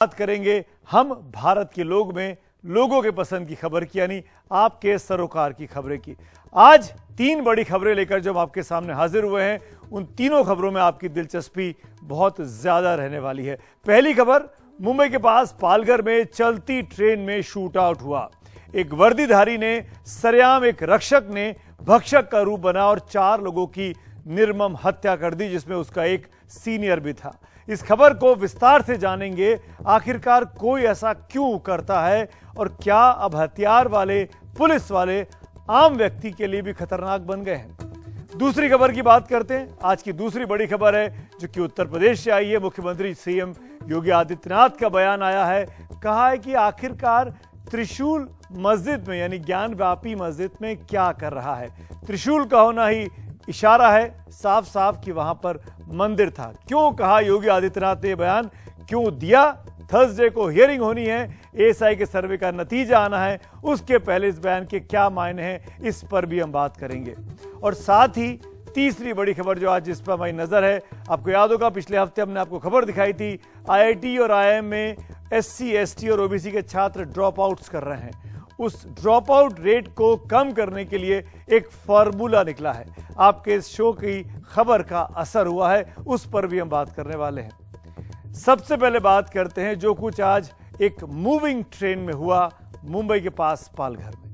बात करेंगे हम भारत के लोग में लोगों के पसंद की खबर की, यानी आपके सरोकार की खबरें की। आज तीन बड़ी खबरें लेकर जब आपके सामने हाजिर हुए हैं, उन तीनों खबरों में आपकी दिलचस्पी बहुत ज्यादा रहने वाली है। पहली खबर, मुंबई के पास पालघर में चलती ट्रेन में शूट आउट हुआ। एक वर्दीधारी ने सरेआम एक रक्षक ने भक्षक का रूप बना और 4 लोगों की निर्मम हत्या कर दी, जिसमें उसका एक सीनियर भी था। इस खबर को विस्तार से जानेंगे, आखिरकार कोई ऐसा क्यों करता है और क्या अब हथियार वाले पुलिस वाले आम व्यक्ति के लिए भी खतरनाक बन गए हैं। दूसरी खबर की बात करते हैं। आज की दूसरी बड़ी खबर है जो कि उत्तर प्रदेश से आई है। मुख्यमंत्री सीएम योगी आदित्यनाथ का बयान आया है। कहा है कि आखिरकार त्रिशूल मस्जिद में, यानी ज्ञानव्यापी मस्जिद में क्या कर रहा है। त्रिशूल का होना ही इशारा है साफ साफ कि वहां पर मंदिर था। क्यों कहा योगी आदित्यनाथ ने बयान, क्यों दिया? थर्सडे को हियरिंग होनी है, एएसआई के सर्वे का नतीजा आना है। उसके पहले इस बयान के क्या मायने हैं, इस पर भी हम बात करेंगे। और साथ ही तीसरी बड़ी खबर जो आज जिस पर हमारी नजर है, आपको याद होगा पिछले हफ्ते हमने आपको खबर दिखाई थी, आईआईटी और आईआईएम में एससी, एसटी और ओबीसी के छात्र ड्रॉप आउट्स कर रहे हैं। उस ड्रॉप आउट रेट को कम करने के लिए एक फॉर्मूला निकला है। आपके इस शो की खबर का असर हुआ है, उस पर भी हम बात करने वाले हैं। सबसे पहले बात करते हैं जो कुछ आज एक मूविंग ट्रेन में हुआ मुंबई के पास पालघर में।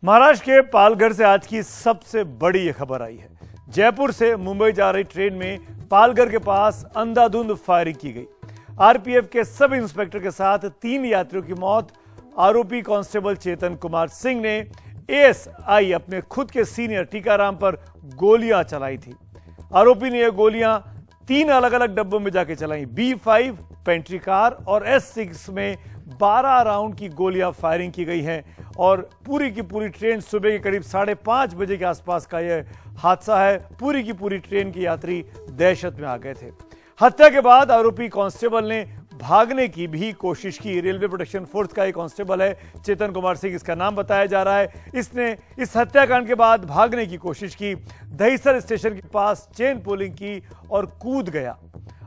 महाराष्ट्र के पालघर से आज की सबसे बड़ी यह खबर आई है। जयपुर से मुंबई जा रही ट्रेन में पालघर के पास अंधाधुंध फायरिंग की गई। आरपीएफ के सब इंस्पेक्टर के साथ 3 यात्रियों की मौत। आरोपी कांस्टेबल चेतन कुमार सिंह ने एएसआई अपने खुद के सीनियर टीकाराम पर गोलियां चलाई थी। आरोपी ने यह गोलियां 3 अलग अलग डब्बों में जाके चलाई। B5 पेंट्री कार और S6 में 12 राउंड की गोलियां फायरिंग की गई हैं और पूरी की पूरी ट्रेन सुबह के करीब 5:30 बजे के आसपास का यह हादसा है। पूरी की पूरी ट्रेन के यात्री दहशत में आ गए थे। हत्या के बाद आरोपी कांस्टेबल ने भागने की भी कोशिश की। रेलवे प्रोटेक्शन फोर्स का एक कांस्टेबल है, चेतन कुमार सिंह इसका नाम बताया जा रहा है। इसने इस हत्याकांड के बाद भागने की कोशिश की, दहीसर स्टेशन के पास चेन पुलिंग की और कूद गया।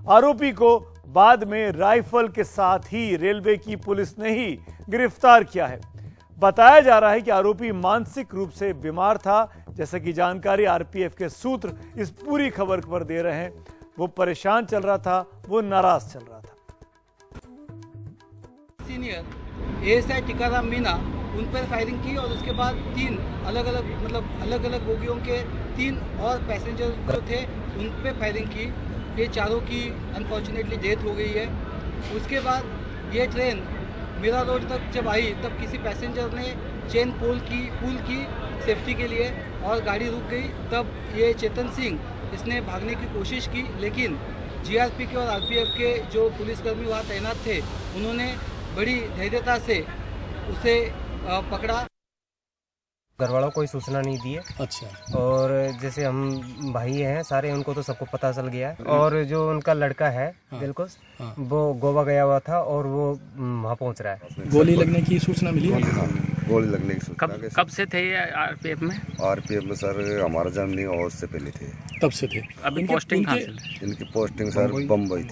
आरोपी को बाद में राइफल के साथ ही रेलवे की पुलिस ने ही गिरफ्तार किया है। बताया जा रहा है कि आरोपी मानसिक रूप से बीमार था, जैसा कि जानकारी आरपीएफ के सूत्र इस पूरी खबर पर दे रहे हैं। वो परेशान चल रहा था, वो नाराज चल रहा था। सीनियर एएसआई टीकाराम मीना उन पर फायरिंग की और उसके बाद 3 अलग अलग बोगियों के 3 और पैसेंजर जो थे उन पे फायरिंग की। ये चारों की अनफॉर्चुनेटली डेथ हो गई है। उसके बाद ये ट्रेन मीरा रोड तक जब आई तब किसी पैसेंजर ने चेन पुल की सेफ्टी के लिए और गाड़ी रुक गई। तब ये चेतन सिंह इसने भागने की कोशिश की, लेकिन जीआरपी के और आरपीएफ के जो पुलिसकर्मी वहाँ तैनात थे उन्होंने बड़ी धैर्यता से उसे पकड़ा। घर वालों को कोई सूचना नहीं दी है। अच्छा। और जैसे हम भाई हैं सारे, उनको तो सबको पता चल गया है। और जो उनका लड़का है दिलकुश, वो गोवा गया हुआ था और वो वहाँ पहुँच रहा है। गोली लगने की सूचना मिली है? गोली लगने की सूचना कब से थे ये आरपीएफ में? आरपीएफ में सर हमारा जन्म और उससे पहले थे। तब से थे। अभी पोस्टिंग कहाँ से? इनकी पोस्टिंग सर बम्बई थी।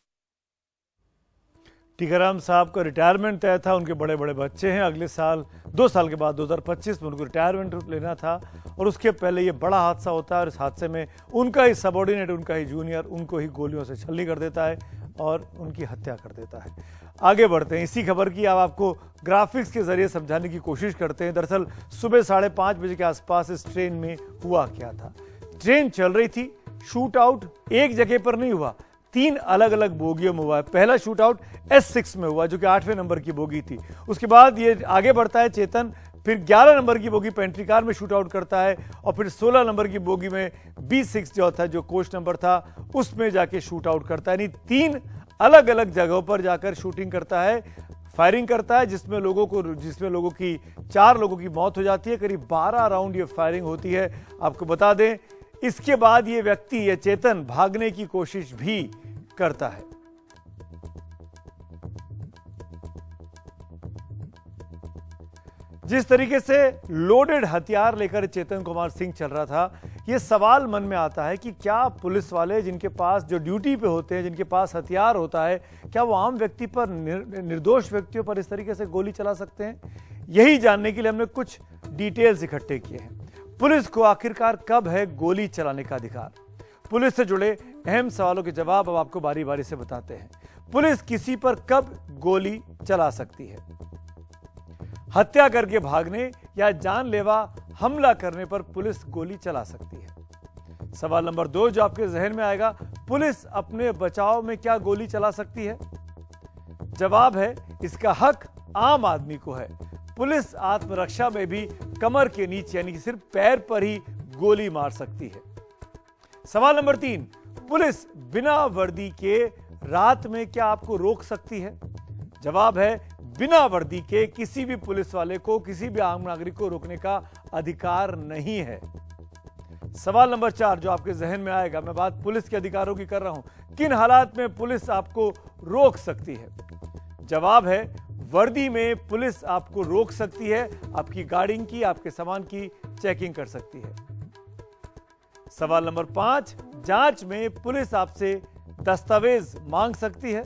टीकाराम साहब का रिटायरमेंट तय था, उनके बड़े बड़े बच्चे हैं। अगले साल 2 साल के बाद 2025 में उनको रिटायरमेंट लेना था और उसके पहले ये बड़ा हादसा होता है और इस हादसे में उनका ही सबॉर्डिनेट, उनका ही जूनियर उनको ही गोलियों से छलनी कर देता है और उनकी हत्या कर देता है। आगे बढ़ते हैं। इसी खबर की अब आपको ग्राफिक्स के जरिए समझाने की कोशिश करते हैं। दरअसल सुबह 5:30 बजे के आसपास इस ट्रेन में हुआ क्या था। ट्रेन चल रही थी, शूट आउट एक जगह पर नहीं हुआ, 3 अलग अलग बोगियों में हुआ है। पहला शूट आउट S6 में हुआ जो कि 8वें नंबर की बोगी थी। उसके बाद ये आगे बढ़ता है चेतन, फिर 11 नंबर की बोगी पेंट्री कार में शूट आउट करता है और फिर 16 नंबर की बोगी में B6 जो था, जो कोच नंबर था, उसमें जाके शूट आउट करता है। यानी 3 अलग अलग जगहों पर जाकर शूटिंग करता है। फायरिंग करता है जिसमें लोगों की 4 लोगों की मौत हो जाती है। करीब 12 राउंड ये फायरिंग होती है। आपको बता दें, इसके बाद ये व्यक्ति, ये चेतन, भागने की कोशिश भी करता है। जिस तरीके से लोडेड हथियार लेकर चेतन कुमार सिंह चल रहा था, यह सवाल मन में आता है कि क्या पुलिस वाले जिनके पास, जो ड्यूटी पे होते हैं, जिनके पास हथियार होता है, क्या वो आम व्यक्ति पर, निर्दोष व्यक्तियों पर इस तरीके से गोली चला सकते हैं? यही जानने के लिए हमने कुछ डिटेल्स इकट्ठे किए हैं। पुलिस को आखिरकार कब है गोली चलाने का अधिकार? पुलिस से जुड़े अहम सवालों के जवाब अब आपको बारी बारी से बताते हैं। पुलिस किसी पर कब गोली चला सकती है? हत्या करके भागने या जानलेवा हमला करने पर पुलिस गोली चला सकती है। सवाल नंबर 2 जो आपके जहन में आएगा, पुलिस अपने बचाव में क्या गोली चला सकती है? जवाब है, इसका हक आम आदमी को है। पुलिस आत्मरक्षा में भी कमर के नीचे यानी कि सिर्फ पैर पर ही गोली मार सकती है। सवाल नंबर 3, पुलिस बिना वर्दी के रात में क्या आपको रोक सकती है? जवाब है, बिना वर्दी के किसी भी पुलिस वाले को, किसी भी आम नागरिक को रोकने का अधिकार नहीं है। सवाल नंबर 4 जो आपके जहन में आएगा, मैं बात पुलिस के अधिकारों की कर रहा हूं, किन हालात में पुलिस आपको रोक सकती है? जवाब है, वर्दी में पुलिस आपको रोक सकती है, आपकी गाड़ी की, आपके सामान की चेकिंग कर सकती है। सवाल नंबर 5, जांच में पुलिस आपसे दस्तावेज मांग सकती है।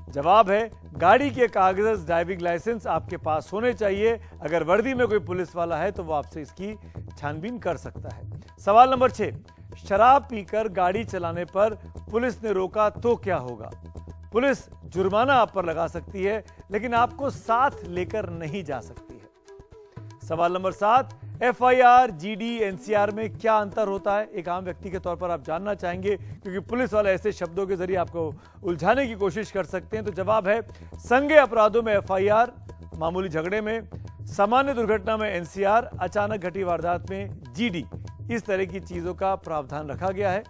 जवाब है, गाड़ी के कागज, ड्राइविंग लाइसेंस आपके पास होने चाहिए। अगर वर्दी में कोई पुलिस वाला है तो वो आपसे इसकी छानबीन कर सकता है। सवाल नंबर 6, शराब पीकर गाड़ी चलाने पर पुलिस ने रोका तो क्या होगा? पुलिस जुर्माना आप पर लगा सकती है, लेकिन आपको साथ लेकर नहीं जा सकती है। सवाल नंबर 7, FIR, GD, NCR में क्या अंतर होता है? एक आम व्यक्ति के तौर पर आप जानना चाहेंगे, क्योंकि पुलिस वाले ऐसे शब्दों के जरिए आपको उलझाने की कोशिश कर सकते हैं। तो जवाब है, संज्ञेय अपराधों में FIR, मामूली झगड़े में, सामान्य दुर्घटना में NCR, अचानक घटी वारदात में GD। इस तरह की चीजों का प्रावधान रखा गया है।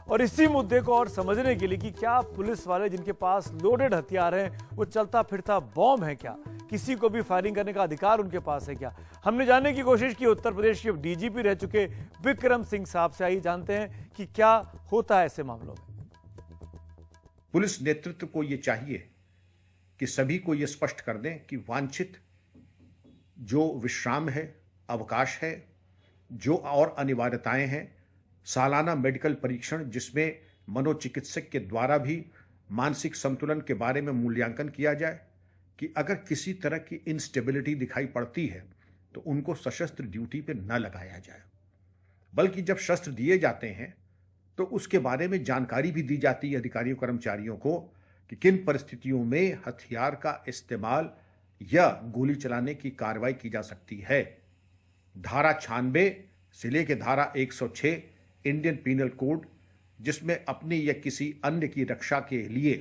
और इसी मुद्दे को और समझने के लिए कि क्या पुलिस वाले जिनके पास लोडेड हथियार हैं, वो चलता फिरता बॉम्ब है क्या? किसी को भी फायरिंग करने का अधिकार उनके पास है क्या? हमने जानने की कोशिश की उत्तर प्रदेश के DGP रह चुके विक्रम सिंह साहब से। आइए जानते हैं कि क्या होता है ऐसे मामलों में। पुलिस नेतृत्व को यह चाहिए कि सभी को यह स्पष्ट कर दें कि वांछित जो विश्राम है, अवकाश है, जो और अनिवार्यताएं हैं, सालाना मेडिकल परीक्षण जिसमें मनोचिकित्सक के द्वारा भी मानसिक संतुलन के बारे में मूल्यांकन किया जाए, कि अगर किसी तरह की इंस्टेबिलिटी दिखाई पड़ती है तो उनको सशस्त्र ड्यूटी पे न लगाया जाए, बल्कि जब शस्त्र दिए जाते हैं तो उसके बारे में जानकारी भी दी जाती है अधिकारियों कर्मचारियों को कि किन परिस्थितियों में हथियार का इस्तेमाल या गोली चलाने की कार्रवाई की जा सकती है। धारा 96 से लेकर धारा 106 इंडियन पीनल कोड, जिसमें अपनी या किसी अन्य की रक्षा के लिए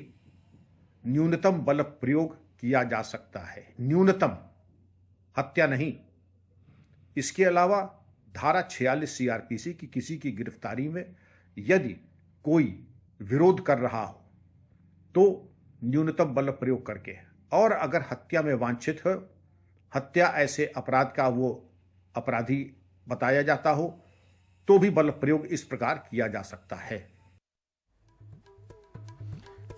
न्यूनतम बल प्रयोग किया जा सकता है, न्यूनतम, हत्या नहीं। इसके अलावा धारा 46 CRPC की किसी की गिरफ्तारी में यदि कोई विरोध कर रहा हो तो न्यूनतम बल प्रयोग करके, और अगर हत्या में वांछित हो, हत्या ऐसे अपराध का वो अपराधी बताया जाता हो, तो भी बल प्रयोग इस प्रकार किया जा सकता है।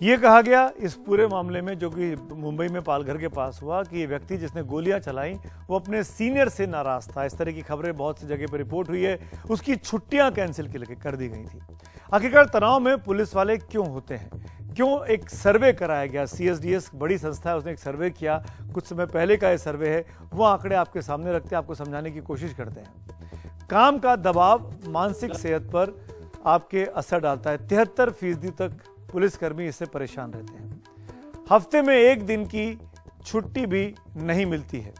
यह कहा गया इस पूरे मामले में, जो कि मुंबई में पालघर के पास हुआ, कि ये व्यक्ति जिसने गोलियां चलाई वो अपने सीनियर से नाराज था। इस तरह की खबरें बहुत सी जगह पर रिपोर्ट हुई है। उसकी छुट्टियां कैंसिल कर दी गई थी। आखिरकार तनाव में पुलिस वाले क्यों होते हैं? क्यों? एक सर्वे कराया गया, CSDS बड़ी संस्था है, उसने एक सर्वे किया, कुछ समय पहले का ये सर्वे है। वो आंकड़े आपके सामने रखते हैं, आपको समझाने की कोशिश करते हैं। काम का दबाव मानसिक सेहत पर आपके असर डालता है। 73% तक पुलिसकर्मी इससे परेशान रहते हैं। हफ्ते में 1 दिन की छुट्टी भी नहीं मिलती है।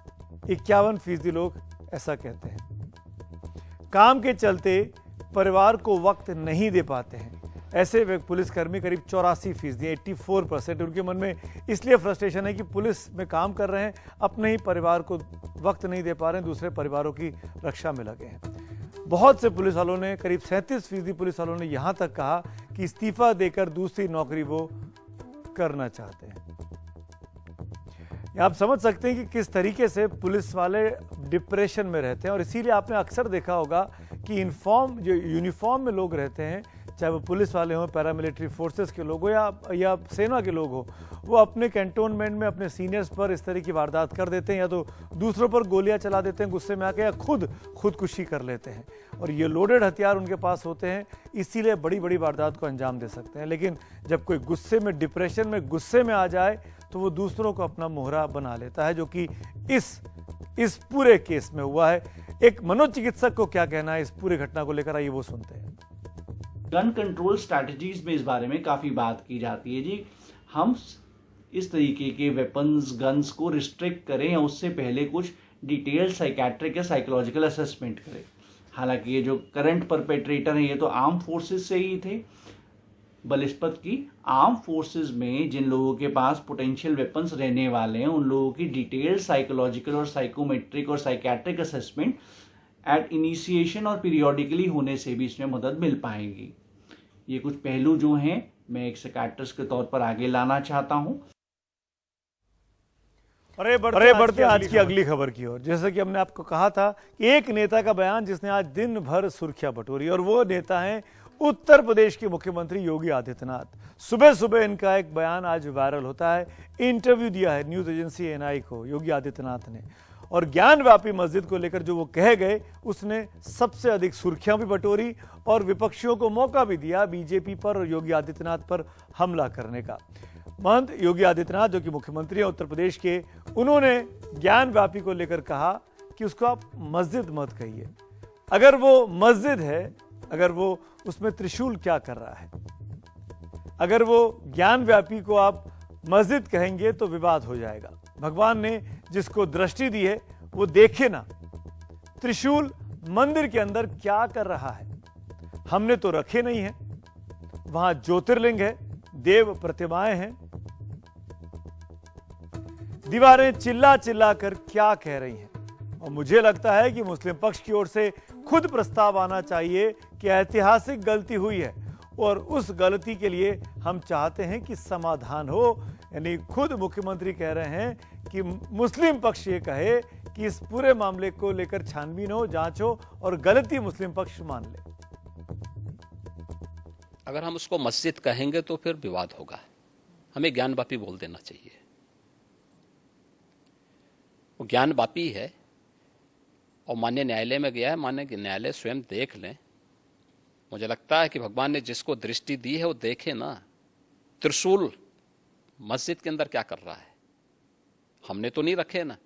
51% लोग ऐसा कहते हैं। काम के चलते परिवार को वक्त नहीं दे पाते हैं। ऐसे पुलिसकर्मी करीब 84%, 84%। उनके मन में इसलिए फ्रस्ट्रेशन है कि पुलिस में काम कर रहे हैं, अपने ही परिवार को वक्त नहीं दे पा रहे हैं, दूसरे परिवारों की रक्षा में लगे हैं। बहुत से पुलिस वालों ने, करीब 37% पुलिस वालों ने यहां तक कहा कि इस्तीफा देकर दूसरी नौकरी वो करना चाहते हैं। आप समझ सकते हैं कि किस तरीके से पुलिस वाले डिप्रेशन में रहते हैं। और इसीलिए आपने अक्सर देखा होगा कि जो यूनिफॉर्म में लोग रहते हैं, चाहे वो पुलिस वाले हों, पैरामिलिट्री फोर्सेस के लोग हो या सेना के लोग हो, वो अपने कैंटोनमेंट में अपने सीनियर्स पर इस तरह की वारदात कर देते हैं, या तो दूसरों पर गोलियां चला देते हैं गुस्से में आके, या खुदकुशी कर लेते हैं। और ये लोडेड हथियार उनके पास होते हैं, इसीलिए बड़ी बड़ी वारदात को अंजाम दे सकते हैं। लेकिन जब कोई गुस्से में, डिप्रेशन में, गुस्से में आ जाए तो वो दूसरों को अपना मोहरा बना लेता है, जो कि इस पूरे केस में हुआ है। एक मनोचिकित्सक को क्या कहना है इस पूरी घटना को लेकर, आइए वो सुनते हैं। गन कंट्रोल स्ट्रैटेजीज में इस बारे में काफ़ी बात की जाती है जी। हम इस तरीके के वेपन्स, गन्स को रिस्ट्रिक्ट करें या उससे पहले कुछ डिटेल्ड साइकेट्रिक या साइकोलॉजिकल असेसमेंट करें। हालांकि ये जो करंट परपेट्रेटर हैं ये तो आर्म फोर्सेस से ही थे। बलिस्पत की आर्म फोर्सेस में जिन लोगों के पास पोटेंशियल वेपन्स रहने वाले हैं, उन लोगों की डिटेल्ड साइकोलॉजिकल और साइकोमेट्रिक और साइकेट्रिक असेसमेंट एट इनिशिएशन और पीरियोडिकली होने से भी इसमें मदद मिल पाएगी। ये कुछ पहलू जो हैं मैं एक साइकियाट्रिस्ट के तौर पर आगे लाना चाहता हूं। अरे बढ़ते आज की अगली खबर की ओर। जैसे कि हमने आपको कहा था कि एक नेता का बयान जिसने आज दिन भर सुर्खियां बटोरी, और वो नेता हैं उत्तर प्रदेश के मुख्यमंत्री योगी आदित्यनाथ। सुबह सुबह इनका एक बयान आज वायरल होता है। इंटरव्यू दिया है न्यूज एजेंसी एनआई को योगी आदित्यनाथ ने, और ज्ञानव्यापी मस्जिद को लेकर जो वो कह गए उसने सबसे अधिक सुर्खियां भी बटोरी और विपक्षियों को मौका भी दिया बीजेपी पर और योगी आदित्यनाथ पर हमला करने का। महंत योगी आदित्यनाथ जो कि मुख्यमंत्री हैं उत्तर प्रदेश के, उन्होंने ज्ञानव्यापी को लेकर कहा कि उसको आप मस्जिद मत कहिए। अगर वो मस्जिद है, अगर वो उसमें त्रिशूल क्या कर रहा है? अगर वो ज्ञानव्यापी को आप मस्जिद कहेंगे तो विवाद हो जाएगा। भगवान ने जिसको दृष्टि दी है वो देखे ना, त्रिशूल मंदिर के अंदर क्या कर रहा है। हमने तो रखे नहीं है, वहां ज्योतिर्लिंग है, देव प्रतिमाएं हैं। दीवारें चिल्ला चिल्ला कर क्या कह रही हैं। और मुझे लगता है कि मुस्लिम पक्ष की ओर से खुद प्रस्ताव आना चाहिए कि ऐतिहासिक गलती हुई है और उस गलती के लिए हम चाहते हैं कि समाधान हो। यानी खुद मुख्यमंत्री कह रहे हैं कि मुस्लिम पक्ष ये कहे कि इस पूरे मामले को लेकर छानबीन हो, जांच हो और गलती मुस्लिम पक्ष मान ले। अगर हम उसको मस्जिद कहेंगे तो फिर विवाद होगा। हमें ज्ञानवापी बोल देना चाहिए। वो ज्ञानवापी है और माननीय न्यायालय में गया है। माननीय न्यायालय स्वयं देख लें। मुझे लगता है कि भगवान ने जिसको दृष्टि दी है वो देखे ना। त्रिशूल मस्जिद के अंदर क्या कर रहा है? हमने तो नहीं रखे ना।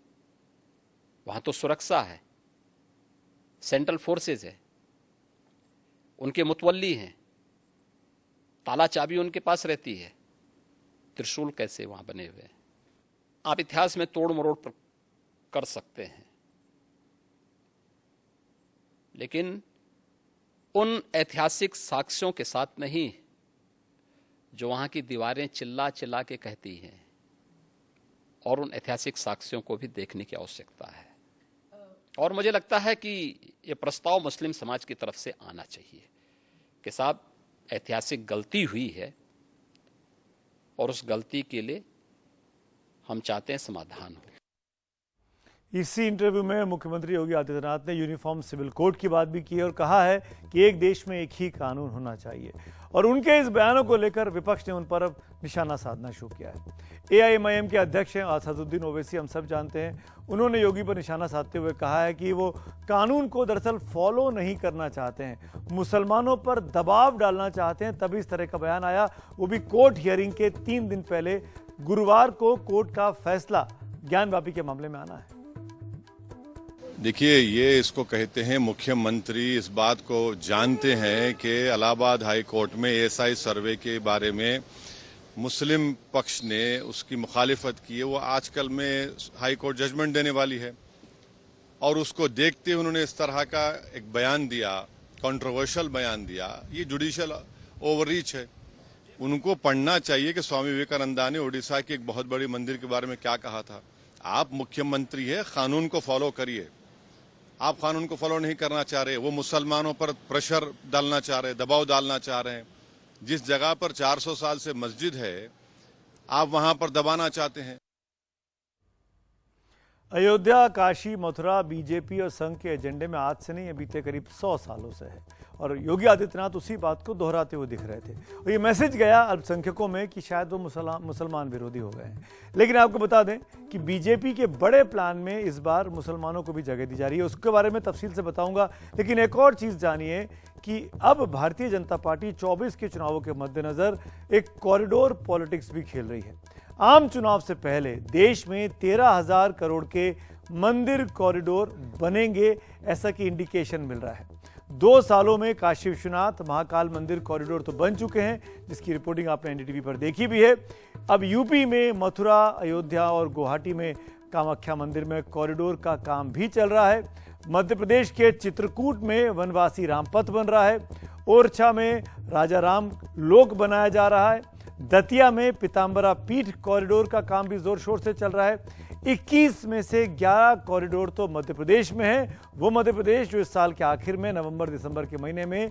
वहां तो सुरक्षा है, सेंट्रल फोर्सेज है, उनके मुतवल्ली हैं, ताला चाबी उनके पास रहती है। त्रिशूल कैसे वहां बने हुए हैं? आप इतिहास में तोड़ मरोड़ कर सकते हैं, लेकिन उन ऐतिहासिक साक्ष्यों के साथ नहीं जो वहां की दीवारें चिल्ला चिल्ला के कहती हैं। और उन ऐतिहासिक साक्ष्यों को भी देखने की आवश्यकता है। और मुझे लगता है कि ये प्रस्ताव मुस्लिम समाज की तरफ से आना चाहिए कि साहब ऐतिहासिक गलती हुई है और उस गलती के लिए हम चाहते हैं समाधान हो। इसी इंटरव्यू में मुख्यमंत्री योगी आदित्यनाथ ने यूनिफॉर्म सिविल कोड की बात भी की है और कहा है कि एक देश में एक ही कानून होना चाहिए। और उनके इस बयानों को लेकर विपक्ष ने उन पर अब निशाना साधना शुरू किया है। एआईएमआईएम के अध्यक्ष हैं असदुद्दीन ओवैसी, हम सब जानते हैं। उन्होंने योगी पर निशाना साधते हुए कहा है कि वो कानून को दरअसल फॉलो नहीं करना चाहते हैं, मुसलमानों पर दबाव डालना चाहते हैं, तभी इस तरह का बयान आया। वो भी कोर्ट हियरिंग के 3 दिन पहले गुरुवार को कोर्ट का फैसला ज्ञानवापी के मामले में आना है। देखिए, ये इसको कहते हैं मुख्यमंत्री इस बात को जानते हैं कि इलाहाबाद हाई कोर्ट में एएसआई सर्वे के बारे में मुस्लिम पक्ष ने उसकी मुखालिफत की है। वो आजकल में हाई कोर्ट जजमेंट देने वाली है और उसको देखते उन्होंने इस तरह का एक बयान दिया, कंट्रोवर्शियल बयान दिया। ये जुडिशियल ओवररीच है। उनको पढ़ना चाहिए कि स्वामी विवेकानंदा ने उड़ीसा की एक बहुत बड़ी मंदिर के बारे में क्या कहा था। आप मुख्यमंत्री है, कानून को फॉलो करिए। आप कानून को फॉलो नहीं करना चाह रहे, वो मुसलमानों पर प्रेशर डालना चाह रहे, दबाव डालना चाह रहे हैं। जिस जगह पर 400 साल से मस्जिद है, आप वहां पर दबाना चाहते हैं। अयोध्या, काशी, मथुरा बीजेपी और संघ के एजेंडे में आज से नहीं, ये बीते करीब 100 सालों से है और योगी आदित्यनाथ उसी बात को दोहराते हुए दिख रहे थे और ये मैसेज गया अल्पसंख्यकों में कि शायद वो मुसलमान विरोधी हो गए हैं। लेकिन आपको बता दें कि बीजेपी के बड़े प्लान में इस बार मुसलमानों को भी जगह दी जा रही है, उसके बारे में तफसील से बताऊंगा। लेकिन एक और चीज़ जानिए कि अब भारतीय जनता पार्टी 24 के चुनावों के मद्देनजर एक कॉरिडोर पॉलिटिक्स भी खेल रही है। आम चुनाव से पहले देश में 13,000 करोड़ के मंदिर कॉरिडोर बनेंगे, ऐसा की इंडिकेशन मिल रहा है। 2 सालों में काशी विश्वनाथ महाकाल मंदिर कॉरिडोर तो बन चुके हैं, जिसकी रिपोर्टिंग आपने एनडीटीवी पर देखी भी है। अब यूपी में मथुरा, अयोध्या और गुवाहाटी में कामाख्या मंदिर में कॉरिडोर का काम भी चल रहा है। मध्य प्रदेश के चित्रकूट में वनवासी रामपथ बन रहा है। ओरछा में राजा राम लोक बनाया जा रहा है। दतिया में पीताम्बरा पीठ कॉरिडोर का काम भी जोर शोर से चल रहा है। 21 में से 11 कॉरिडोर तो मध्य प्रदेश में है, वो मध्य प्रदेश जो इस साल के आखिर में नवंबर-दिसंबर के महीने में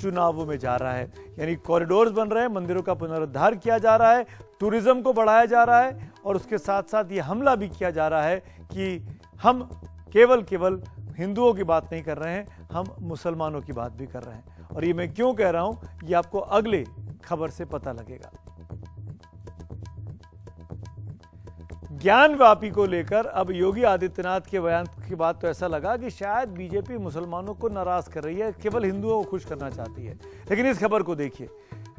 चुनावों में जा रहा है। यानी कॉरिडोर्स बन रहे हैं, मंदिरों का पुनरुद्धार किया जा रहा है, टूरिज्म को बढ़ाया जा रहा है और उसके साथ साथ ये हमला भी किया जा रहा है कि हम केवल हिंदुओं की बात नहीं कर रहे हैं, हम मुसलमानों की बात भी कर रहे हैं। और ये मैं क्यों कह रहा हूं, ये आपको अगले खबर से पता लगेगा। ज्ञानवापी को लेकर अब योगी आदित्यनाथ के बयान के बाद तो ऐसा लगा कि शायद बीजेपी मुसलमानों को नाराज कर रही है, केवल हिंदुओं को खुश करना चाहती है। लेकिन इस खबर को देखिए,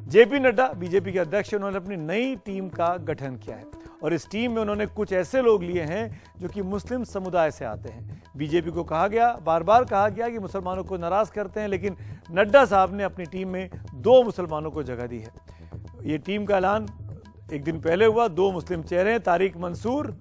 जेपी नड्डा बीजेपी के अध्यक्ष, उन्होंने अपनी नई टीम का गठन किया है और इस टीम में उन्होंने कुछ ऐसे लोग लिए हैं जो कि मुस्लिम समुदाय से आते हैं। बीजेपी को कहा गया, बार बार कहा गया कि मुसलमानों को नाराज करते हैं, लेकिन नड्डा साहब ने अपनी टीम में 2 मुसलमानों को जगह दी है। ये टीम का ऐलान एक दिन पहले हुआ। 2 मुस्लिम चेहरे हैं, तारिक मंसूर,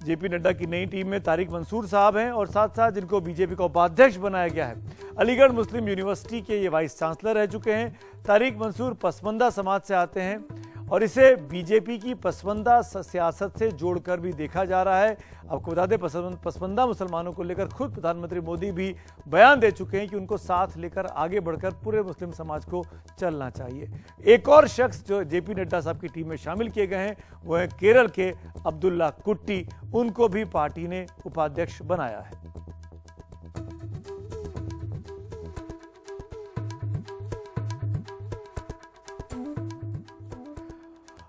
जेपी नड्डा की नई टीम में तारिक मंसूर साहब हैं और साथ साथ जिनको बीजेपी का उपाध्यक्ष बनाया गया है, अलीगढ़ मुस्लिम यूनिवर्सिटी के ये वाइस चांसलर रह चुके हैं। तारिक मंसूर पसमंदा समाज से आते हैं और इसे बीजेपी की पसमंदा सियासत से जोड़कर भी देखा जा रहा है। आपको बता दें, पसमंदा मुसलमानों को लेकर खुद प्रधानमंत्री मोदी भी बयान दे चुके हैं कि उनको साथ लेकर आगे बढ़कर पूरे मुस्लिम समाज को चलना चाहिए। एक और शख्स जो जेपी नड्डा साहब की टीम में शामिल किए गए हैं वो है केरल के अब्दुल्ला कुट्टी, उनको भी पार्टी ने उपाध्यक्ष बनाया है।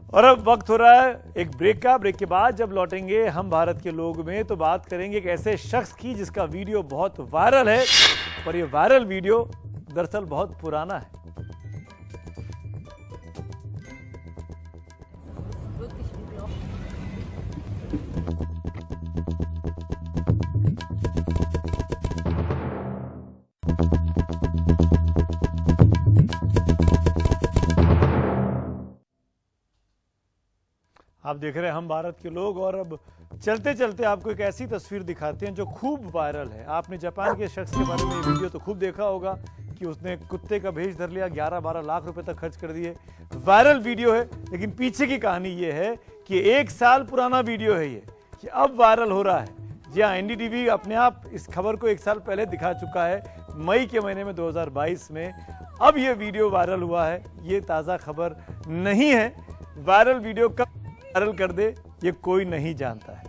और अब वक्त हो रहा है एक ब्रेक का। ब्रेक के बाद जब लौटेंगे हम भारत के लोग में, तो बात करेंगे एक ऐसे शख्स की जिसका वीडियो बहुत वायरल है, पर यह वायरल वीडियो दरअसल बहुत पुराना है। आप देख रहे हैं हम भारत के लोग और अब चलते चलते आपको एक ऐसी तस्वीर दिखाते हैं जो खूब वायरल है। आपने जापान के शख्स के बारे में ये वीडियो तो खूब देखा होगा कि उसने कुत्ते का भेष धर लिया, 11-12 लाख रुपए तक खर्च कर दिए। वायरल वीडियो है, लेकिन पीछे की कहानी ये है कि 1 साल पुराना वीडियो है ये, कि अब वायरल हो रहा है। जी हाँ, एनडीटीवी अपने आप इस खबर को 1 साल पहले दिखा चुका है, मई के महीने में 2022 में। अब ये वीडियो वायरल हुआ है, ये ताज़ा खबर नहीं है। वायरल वीडियो कब वायरल कर दे ये कोई नहीं जानता है।